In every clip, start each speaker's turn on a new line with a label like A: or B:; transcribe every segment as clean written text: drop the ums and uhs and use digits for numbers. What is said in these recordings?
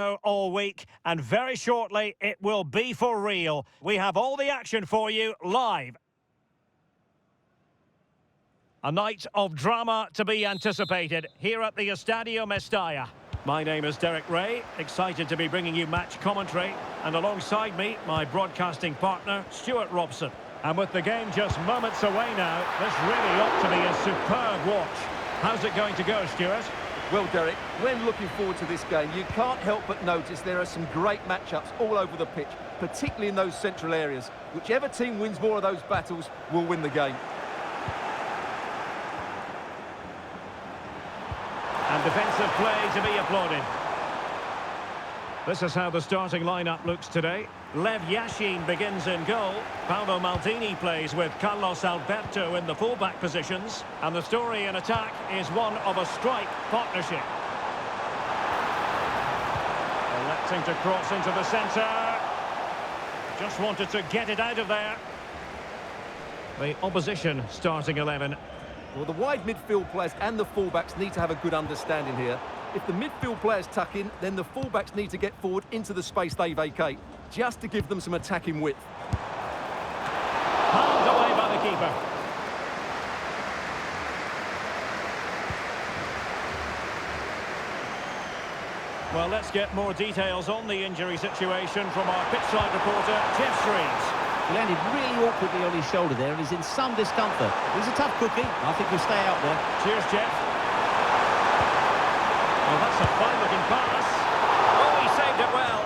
A: All week, and very shortly it will be for real. We have all the action for you live. A night of drama to be anticipated here at the Estadio Mestalla. My name is Derek Ray, excited to be bringing you match commentary, and alongside me, my broadcasting partner, Stuart Robson. And with the game just moments away now, this really ought to be a superb watch. How's it going to go, Stuart?
B: Well, Derek, when looking forward to this game, you can't help but notice there are some great matchups all over the pitch, particularly in those central areas. Whichever team wins more of those battles will win the game.
A: And defensive play to be applauded. This is how the starting lineup looks today. Lev Yashin begins in goal. Paolo Maldini plays with Carlos Alberto in the fullback positions. And the story in attack is one of a strike partnership. Electing to cross into the centre. Just wanted to get it out of there. The opposition starting 11.
B: Well, the wide midfield players and the fullbacks need to have a good understanding here. If the midfield players tuck in, then the fullbacks need to get forward into the space they vacate, just to give them some attacking width.
A: Palmed away by the keeper. Well, let's get more details on the injury situation from our pitchside reporter, Jeff Streets.
C: He landed really awkwardly on his shoulder there and he's in some discomfort. He's a tough cookie. I think he'll stay out there.
A: Cheers, Jeff. Well, that's a fine-looking pass. Oh, he saved it well.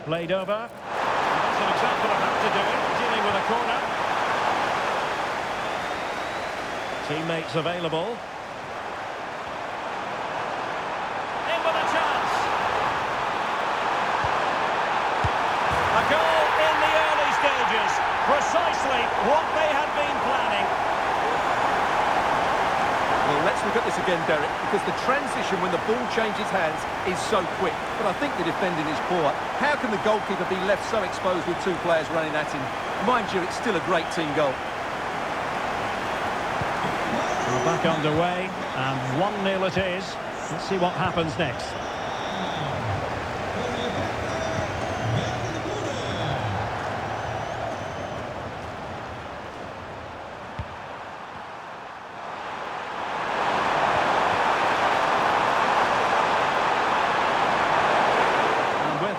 A: Played over. That's an example of how to do it, dealing with a corner. Teammates available. In with a chance. A goal in the early stages. Precisely what they had been planning.
B: Well, let's look at this again, Derek, because the transition when the ball changes hands is so quick. But I think the defending is poor. How can the goalkeeper be left so exposed with two players running at him? Mind you, it's still a great team goal.
A: We're back underway, and 1-0 it is. Let's see what happens next.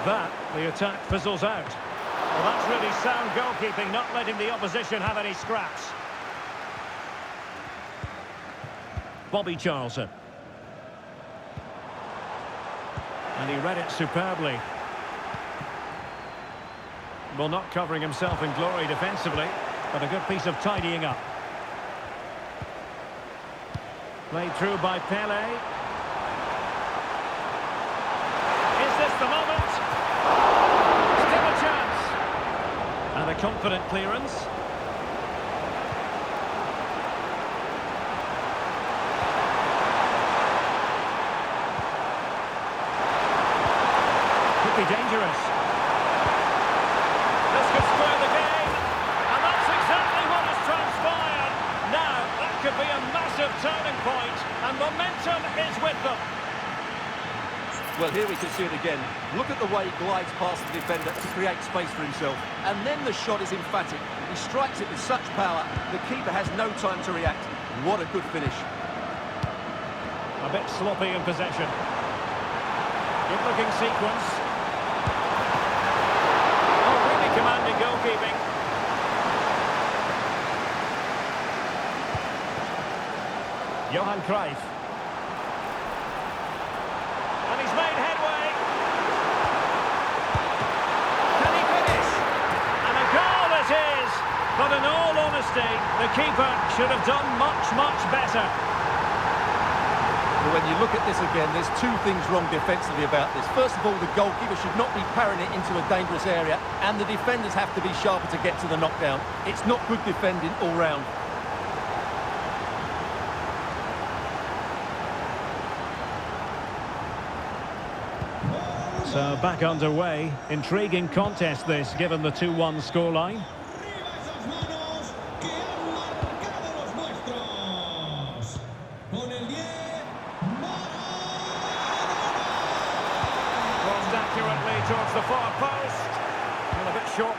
A: That, the attack fizzles out. Well, that's really sound goalkeeping, not letting the opposition have any scraps. Bobby Charlton. And he read it superbly. Well, not covering himself in glory defensively, but a good piece of tidying up. Played through by Pele. Is this the moment? Still a chance. And a confident clearance. Could be dangerous. This could spoil the game. And that's exactly what has transpired. Now, that could be a massive turning point, and momentum is with them.
B: Well, here we can see it again. Look at the way he glides past the defender to create space for himself. And then the shot is emphatic. He strikes it with such power, the keeper has no time to react. What a good finish.
A: A bit sloppy in possession. Good-looking sequence. Oh, really commanding goalkeeping. Johan Cruyff. And he's made headway. Can he finish? And a goal it is. But in all honesty, the keeper should have done much, much better.
B: Well, when you look at this again, there's two things wrong defensively about this. First of all, the goalkeeper should not be parrying it into a dangerous area, and the defenders have to be sharper to get to the knockdown. It's not good defending all round.
A: So back underway. Intriguing contest this, given the 2-1 scoreline.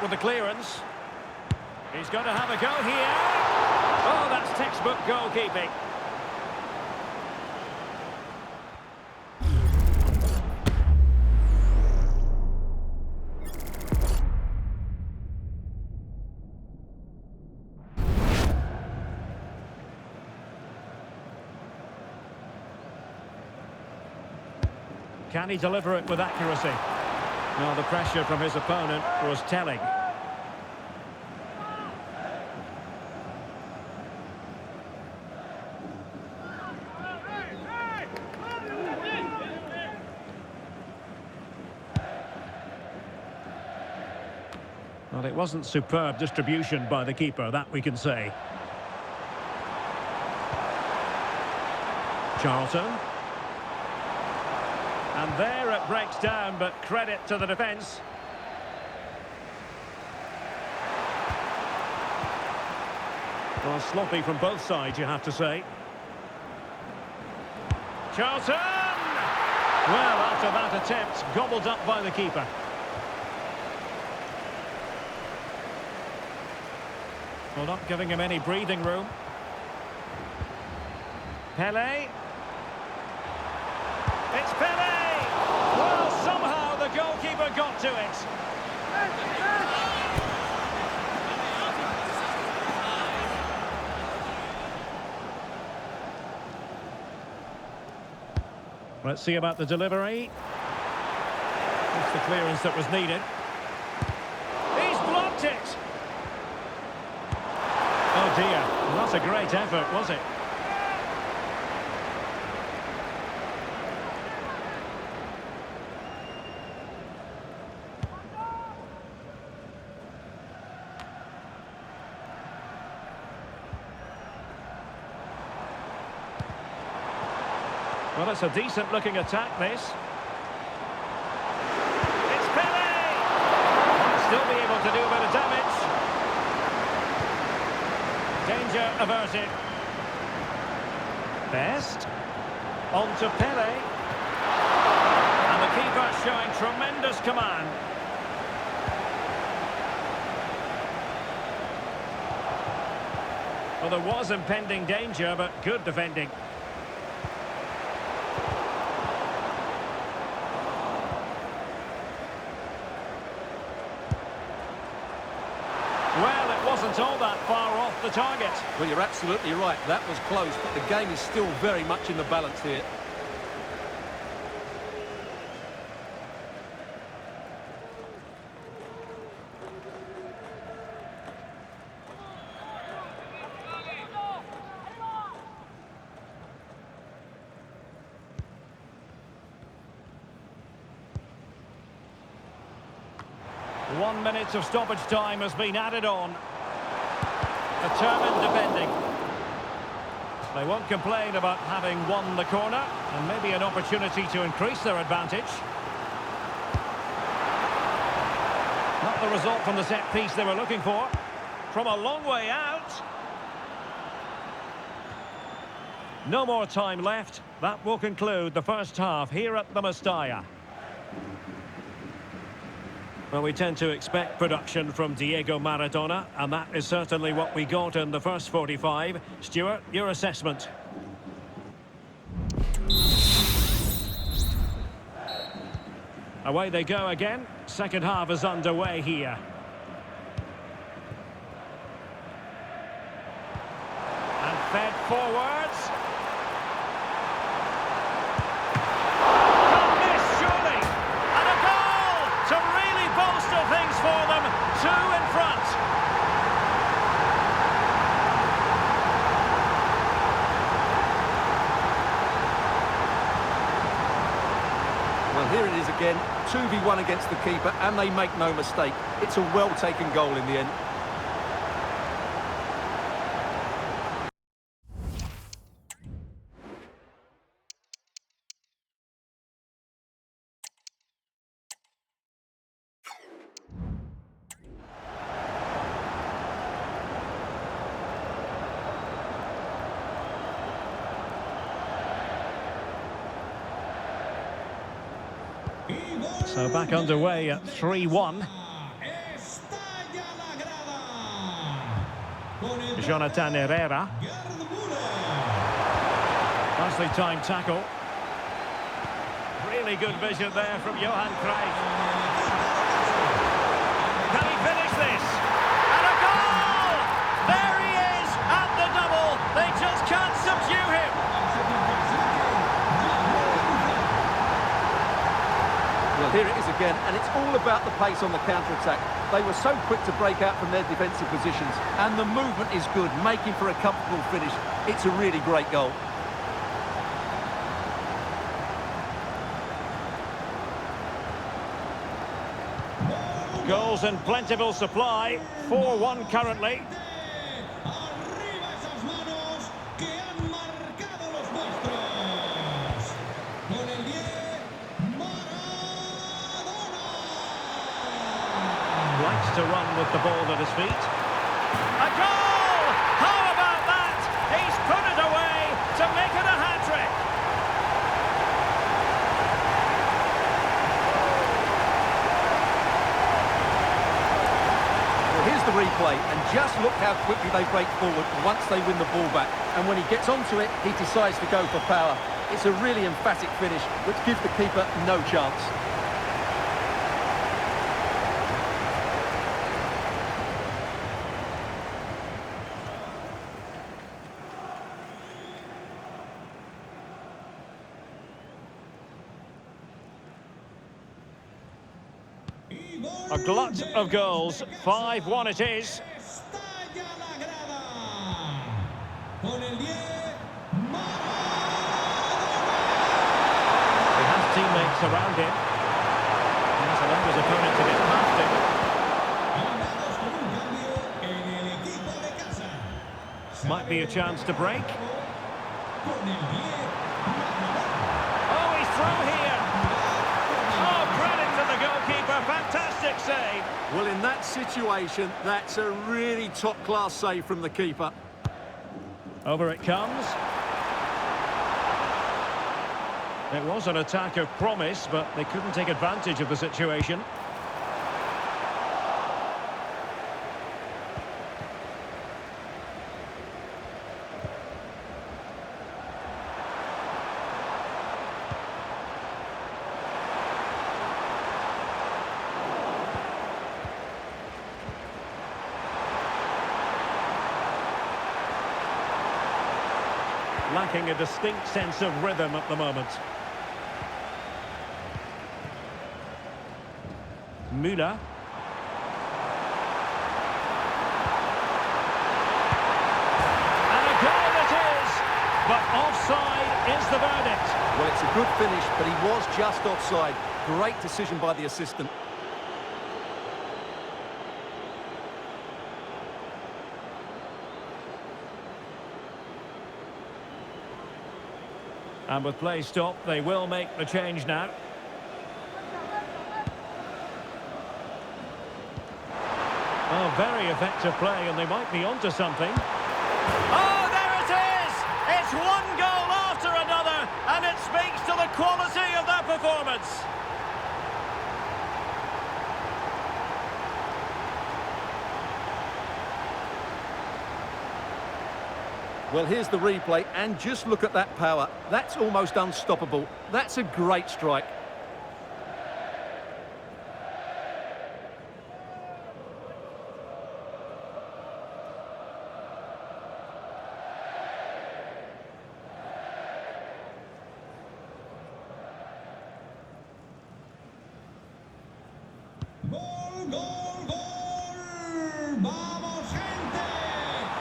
A: with the clearance. He's going to have a go here. Oh, that's textbook goalkeeping. Can he deliver it with accuracy? No, the pressure from his opponent was telling. Well, it wasn't superb distribution by the keeper, that we can say. Charlton. And there it breaks down, but credit to the defence. Well, sloppy from both sides, you have to say. Charlton! Well, after that attempt, gobbled up by the keeper. Well, not giving him any breathing room. Pele. It's Pele! Well, somehow the goalkeeper got to it. Let's see about the delivery. That's the clearance that was needed. He's blocked it! Oh dear, well, that's a great effort, was it? Well, it's a decent-looking attack, this. It's Pele! Might still be able to do a bit of damage. Danger averted. Best. On to Pele. And the keeper showing tremendous command. Well, there was impending danger, but good defending. Well, it wasn't all that far off the target.
B: Well, you're absolutely right. That was close, but the game is still very much in the balance here.
A: One minute of stoppage time has been added on. Determined defending. They won't complain about having won the corner, and maybe an opportunity to increase their advantage. Not the result from the set piece they were looking for. From a long way out. No more time left. That will conclude the first half here at the Mestalla. Well, we tend to expect production from Diego Maradona, and that is certainly what we got in the first 45. Stuart, your assessment? Away they go again. Second half is underway here. And fed forwards. Things for them, 2 in front.
B: Well, here it is again, 2v1 against the keeper, and they make no mistake. It's a well-taken goal in the end.
A: So back underway at 3-1. Jonathan Herrera. Nicely timed tackle. Really good vision there from Johan Cruyff. Can he finish this? And a goal! There he is at the double. They just can't subdue him.
B: Well, here it is again, and it's all about the pace on the counter-attack. They were so quick to break out from their defensive positions, and the movement is good, making for a comfortable finish. It's a really great goal.
A: Goals in plentiful supply. 4-1 currently. Likes to run with the ball at his feet. A goal! How about that? He's put it away to make it a hat-trick.
B: Well, here's the replay, and just look how quickly they break forward once they win the ball back. And when he gets onto it, he decides to go for power. It's a really emphatic finish, which gives the keeper no chance.
A: A glut of goals. 5-1 it is. He has teammates around him. He has allowed his opponent to get past him. Might be a chance to break. Oh, he's through here. Oh, credit to the goalkeeper. Fantastic save.
B: Well, in that situation, that's a really top-class save from the keeper.
A: Over it comes. It was an attack of promise, but they couldn't take advantage of the situation. Lacking a distinct sense of rhythm at the moment. Müller. And a goal it is! But offside is the verdict.
B: Well, it's a good finish, but he was just offside. Great decision by the assistant.
A: And with play stopped, they will make the change now. Oh, very effective play, and they might be onto something. Oh, there it is! It's one goal after another, and it speaks to the quality of their performance.
B: Well, here's the replay, and just look at that power. That's almost unstoppable. That's a great strike.
D: Gol, gol, gol. Vamos, gente.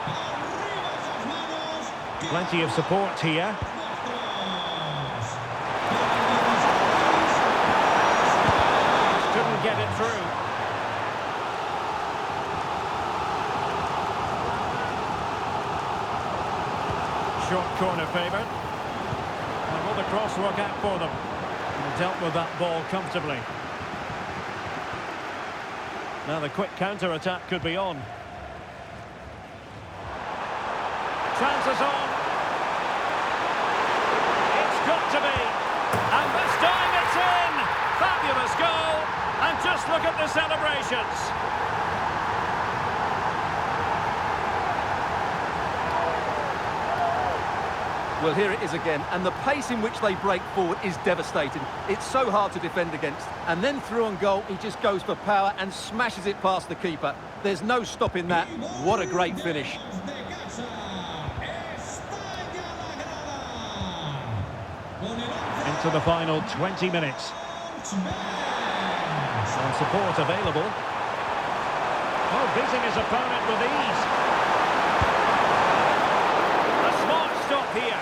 D: Arriba esas manos.
A: Plenty of support here. Couldn't get it through. Short corner favoured. And will the cross work out for them? And dealt with that ball comfortably. Now the quick counter-attack could be on. Chances on. It's got to be. And this time it's in. Fabulous goal. And just look at the celebrations.
B: Well, here it is again, and the pace in which they break forward is devastating. It's so hard to defend against. And then through on goal, he just goes for power and smashes it past the keeper. There's no stopping that. What a great finish.
A: Into the final 20 minutes. And support available. Oh, beating his opponent with ease. A smart stop here.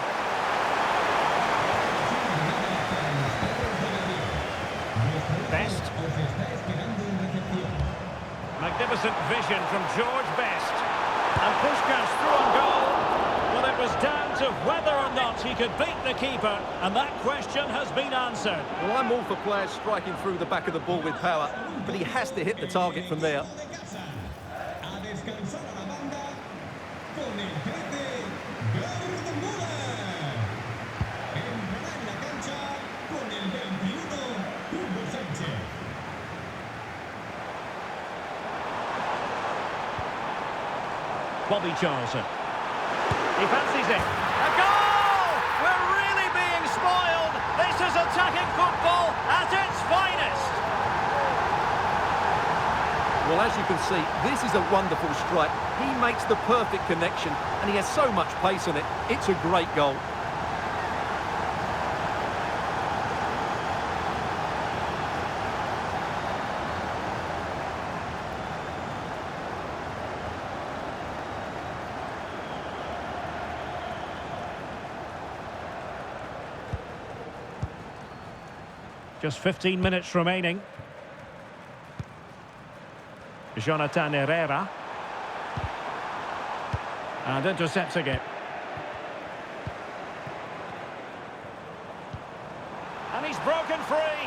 A: Best. Magnificent vision from George Best. And Puskás through on goal. Well, it was down to whether or not he could beat the keeper, and that question has been answered.
B: Well, I'm all for players striking through the back of the ball with power, but he has to hit the target from there.
A: Bobby Charlton. He fancies it. A goal! We're really being spoiled. This is attacking football at its finest.
B: Well, as you can see, this is a wonderful strike. He makes the perfect connection, and he has so much pace on it. It's a great goal.
A: Just 15 minutes remaining. Jonathan Herrera. And intercepting it. And he's broken free.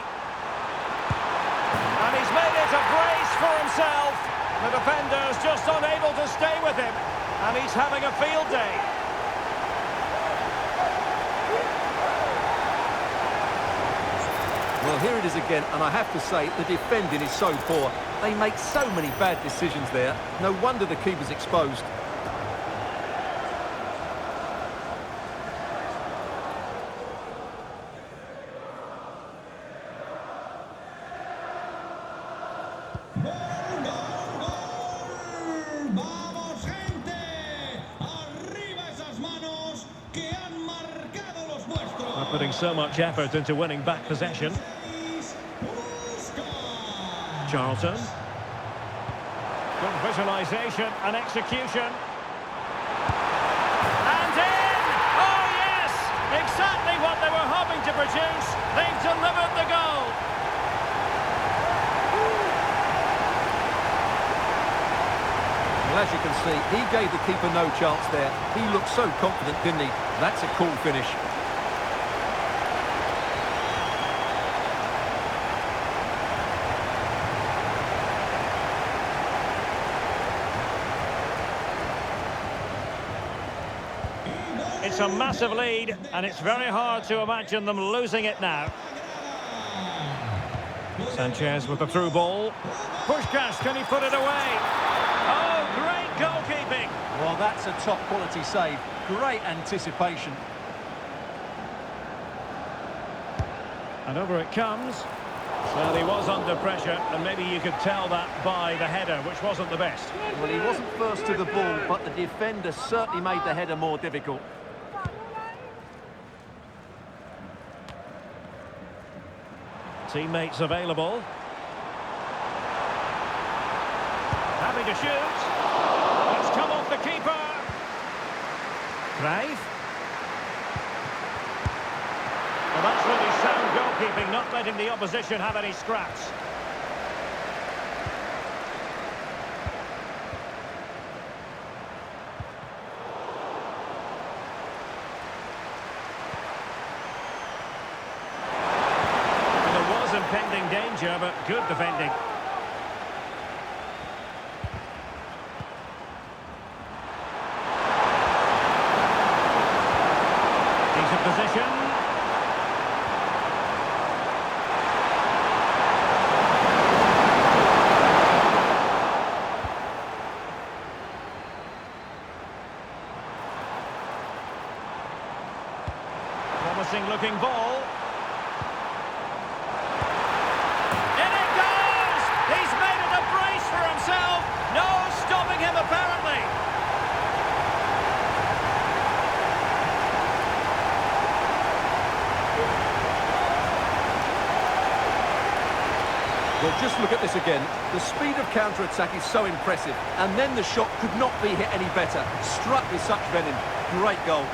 A: And he's made it a brace for himself. The defender's just unable to stay with him. And he's having a field day.
B: Well, here it is again, and I have to say, the defending is so poor. They make so many bad decisions there. No wonder the keeper's exposed.
D: ¡Vamos, gente! ¡Arriba esas manos que han marcado los nuestros!
A: Not putting so much effort into winning back possession. Charlton. Good visualisation and execution. And in! Oh, yes! Exactly what they were hoping to produce. They've delivered the goal.
B: Well, as you can see, he gave the keeper no chance there. He looked so confident, didn't he? That's a cool finish.
A: It's a massive lead, and it's very hard to imagine them losing it now. Sanchez with the through ball. Puskás, can he put it away? Oh, great goalkeeping.
B: Well, that's a top quality save. Great anticipation.
A: And over it comes. Well, he was under pressure, and maybe you could tell that by the header, which wasn't the best.
B: Well, he wasn't first to the ball, but the defender certainly made the header more difficult.
A: Teammates available. Having to shoot. It's come off the keeper. Craig. Well, that's really sound goalkeeping, not letting the opposition have any scraps. Impending danger, but good defending. Decent position. Promising looking ball. In it goes! He's made it a brace for himself. No stopping him apparently.
B: Well, just look at this again. The speed of counter-attack is so impressive. And then the shot could not be hit any better. Struck with such venom. Great goal.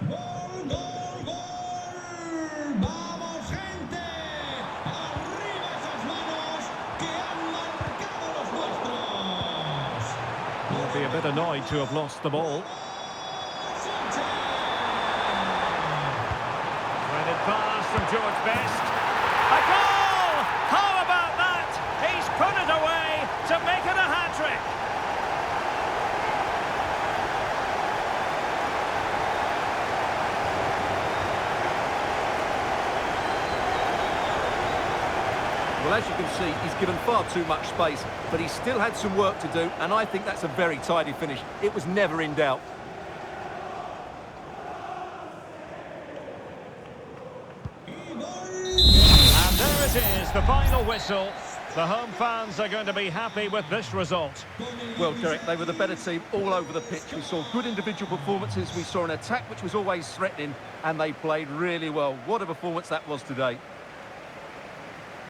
D: Gol, gol, gol. Vamos, gente. Arriba esas manos que han marcado los nuestros.
A: He'll be a bit annoyed to have lost the ball. Threaded pass from George Best. A goal! How about that? He's put it away to make it a hat-trick.
B: Well, as you can see, he's given far too much space, but he still had some work to do, and I think that's a very tidy finish. It was never in doubt.
A: And there it is, the final whistle. The home fans are going to be happy with this result.
B: Well, Derek, they were the better team all over the pitch. We saw good individual performances, we saw an attack which was always threatening, and they played really well. What a performance that was today.